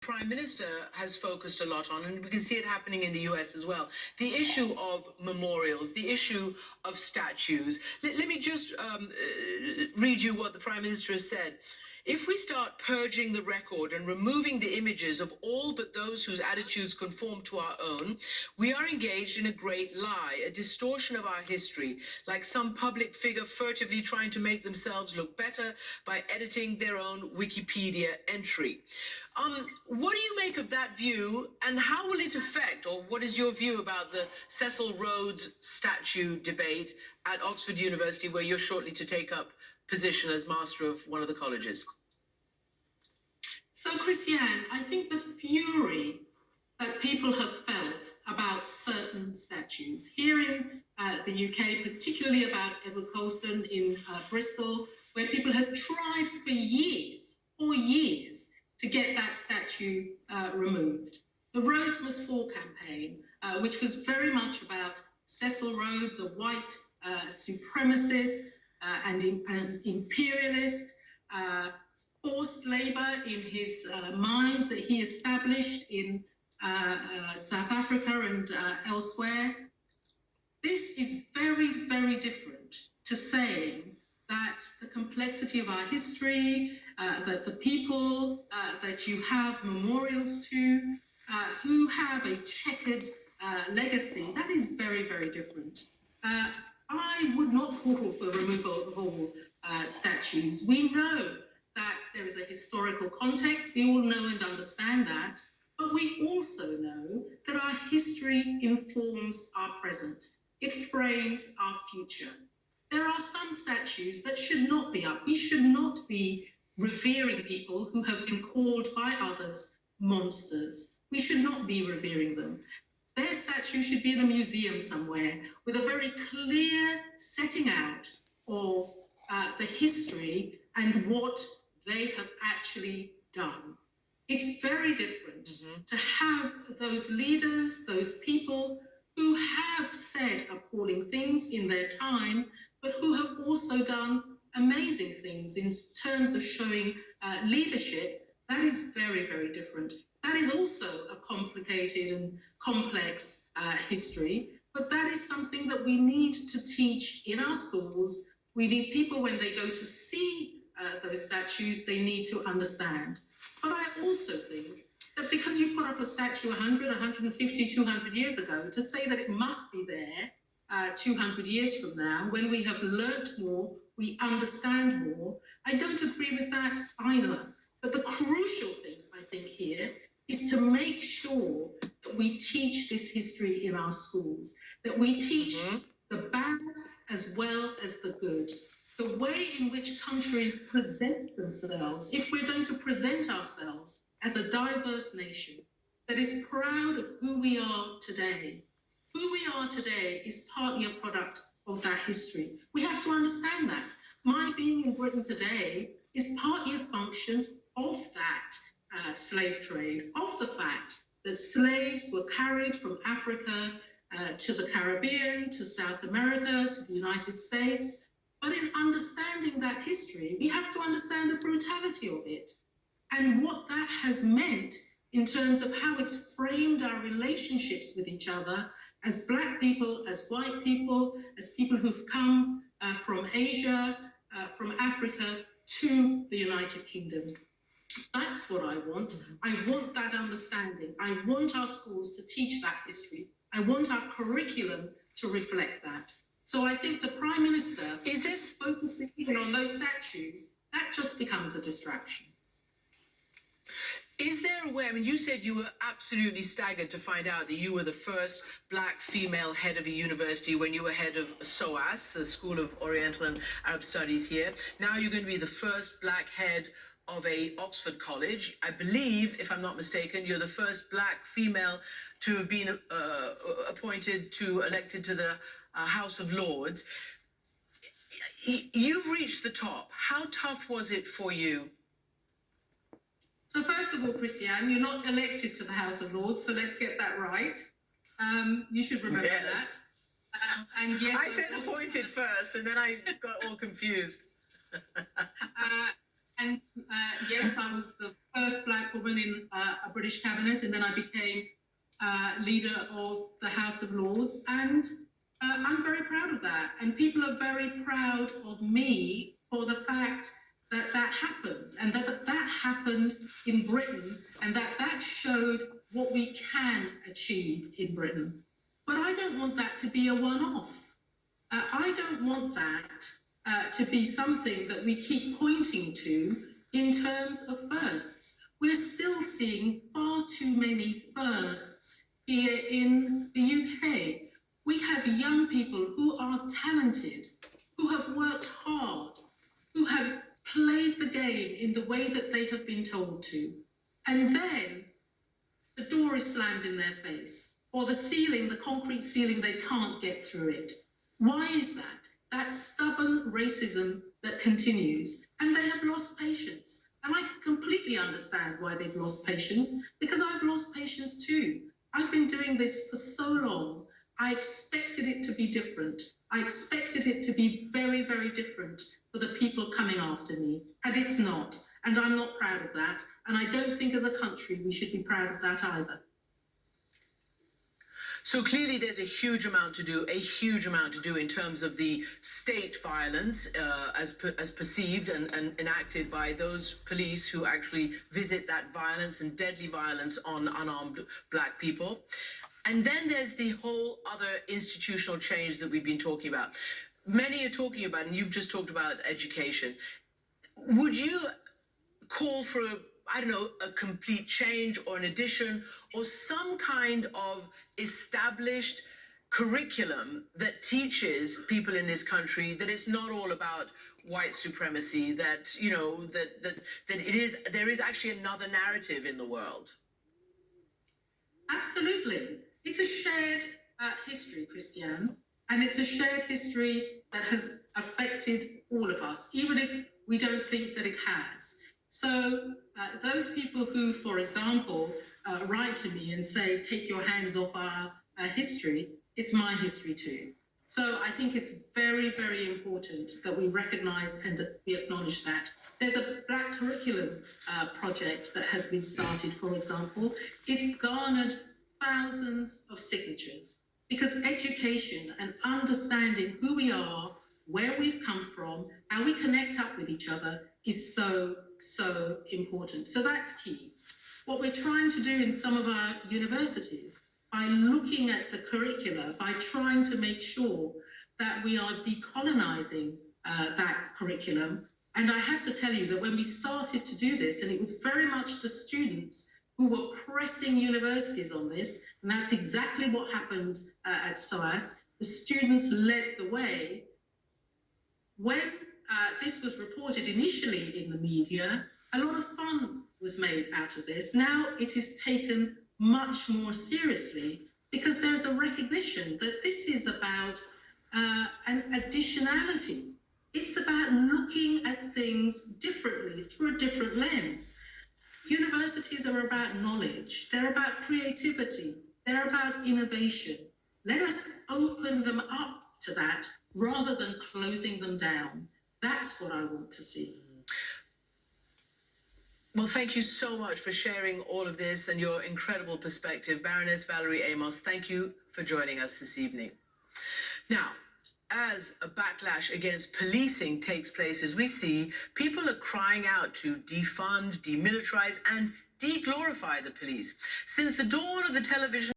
Prime Minister has focused a lot on, and we can see it happening in the US as well, the issue of memorials, the issue of statues. Let me just read you what the Prime Minister has said. If we start purging the record and removing the images of all but those whose attitudes conform to our own, we are engaged in a great lie, a distortion of our history, like some public figure furtively trying to make themselves look better by editing their own Wikipedia entry. What do you make of that view, and how will it affect, or what is your view about the Cecil Rhodes statue debate at Oxford University, where you're shortly to take up position as master of one of the colleges? So, Christiane, I think the fury that people have felt about certain statues here in the UK, particularly about Edward Colston in Bristol, where people had tried for years, to get that statue removed. The Rhodes Must Fall campaign, which was very much about Cecil Rhodes, a white supremacist and imperialist, forced labor in his mines that he established in South Africa and elsewhere. This is very, very different to saying that the complexity of our history, that the people that you have memorials to, who have a checkered legacy, that is very, very different. I would not call for the removal of all statues. We know that there is a historical context. We all know and understand that. But we also know that our history informs our present. It frames our future. There are some statues that should not be up. We should not be revering people who have been called by others monsters. We should not be revering them. Their statue should be in a museum somewhere with a very clear setting out of the history and what they have actually done. It's very different to have those leaders, those people who have said appalling things in their time, but who have also done amazing things in terms of showing leadership. That is very, very different. That is also a complicated and complex history, but that is something that we need to teach in our schools. We need people, when they go to see those statues, they need to understand. But I also think that because you put up a statue 100, 150, 200 years ago, to say that it must be there 200 years from now, when we have learnt more, we understand more, I don't agree with that either. But the crucial thing, I think, here is to make sure that we teach this history in our schools, that we teach the bad as well as the good, the way in which countries present themselves. If we're going to present ourselves as a diverse nation that is proud of who we are today, who we are today is partly a product of that history. We have to understand that. My being in Britain today is partly a function of that slave trade, of the fact that slaves were carried from Africa to the Caribbean, to South America, to the United States. But in understanding that history, we have to understand the brutality of it and what that has meant in terms of how it's framed our relationships with each other as Black people, as white people, as people who've come from Asia, from Africa to the United Kingdom. That's what I want. I want that understanding. I want our schools to teach that history. I want our curriculum to reflect that. So I think the Prime Minister is this focusing on those statues, that just becomes a distraction. Is there a way, I mean, you said you were absolutely staggered to find out that you were the first Black female head of a university when you were head of SOAS, the School of Oriental and Arab Studies here. Now you're going to be the first Black head of a Oxford college. I believe, if I'm not mistaken, you're the first Black female to have been elected to the House of Lords. You've reached the top. How tough was it for you? So first of all, Christiane, you're not elected to the House of Lords, so let's get that right. You should remember that. And yes, I said appointed first, and then I got all confused. And yes, I was the first black woman in a British cabinet, and then I became leader of the House of Lords. And I'm very proud of that. And people are very proud of me for the fact that that happened, and that happened in Britain, and that showed what we can achieve in Britain. But I don't want that to be a one-off. I don't want that to be something that we keep pointing to in terms of firsts. We're still seeing far too many firsts here in the UK. We have young people who are talented, who have worked hard, who have played the game in the way that they have been told to. And then the door is slammed in their face, or the ceiling, the concrete ceiling, they can't get through it. Why is that? That stubborn racism that continues, and they have lost patience. And I can completely understand why they've lost patience, because I've lost patience too. I've been doing this for so long. I expected it to be different. I expected it to be very, very different for the people coming after me, and it's not. And I'm not proud of that. And I don't think as a country we should be proud of that either. So clearly there's a huge amount to do in terms of the state violence as perceived and enacted by those police who actually visit that violence and deadly violence on unarmed black people. And then there's the whole other institutional change that we've been talking about. Many are talking about, and you've just talked about education. Would you call for a complete change or an addition or some kind of established curriculum that teaches people in this country that it's not all about white supremacy, that there is actually another narrative in the world? Absolutely. It's a shared history, Christiane, and it's a shared history that has affected all of us, even if we don't think that it has. So those people who, for example, write to me and say, take your hands off our history, it's my history too. So I think it's very, very important that we recognise and that we acknowledge that. There's a Black Curriculum project that has been started, for example. It's garnered thousands of signatures because education and understanding who we are, where we've come from, how we connect up with each other is so, so important. So that's key. What we're trying to do in some of our universities, by looking at the curricula, by trying to make sure that we are decolonising that curriculum. And I have to tell you that when we started to do this, and it was very much the students who were pressing universities on this, and that's exactly what happened at SOAS. The students led the way. When this was reported initially in the media, a lot of fun was made out of this. Now it is taken much more seriously because there's a recognition that this is about an additionality. It's about looking at things differently through a different lens. Universities are about knowledge. They're about creativity. They're about innovation. Let us open them up to that rather than closing them down. That's what I want to see. Well, thank you so much for sharing all of this and your incredible perspective. Baroness Valerie Amos, thank you for joining us this evening. Now, as a backlash against policing takes place, as we see, people are crying out to defund, demilitarize, and de-glorify the police. Since the dawn of the television